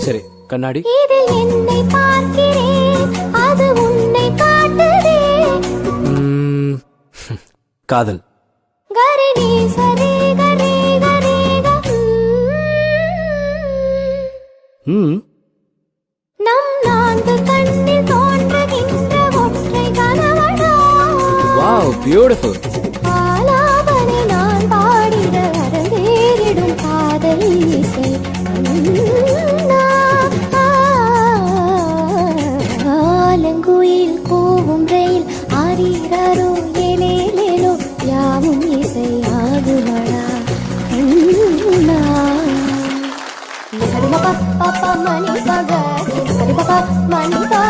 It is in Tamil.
சரி, கண்ணாடி. இதில் என்னை பார்க்கிறேன், அது உன்னை காட்டுதே. காதல். கரிணி சரி கரி கரி நம் நான்கு கண்ணில் தோன்றுகின்ற ஒற்றை கணவனா. Wow, beautiful. ஆலாபனை நான் பாடிட அரங்கேறிடும் காதல் இசை. ஆலங்குயில் கூவும் ரயில் ஆரீரோ ஏலேலேலோ யாவும் இசை ஆகுமடா. மணி பக மணி பா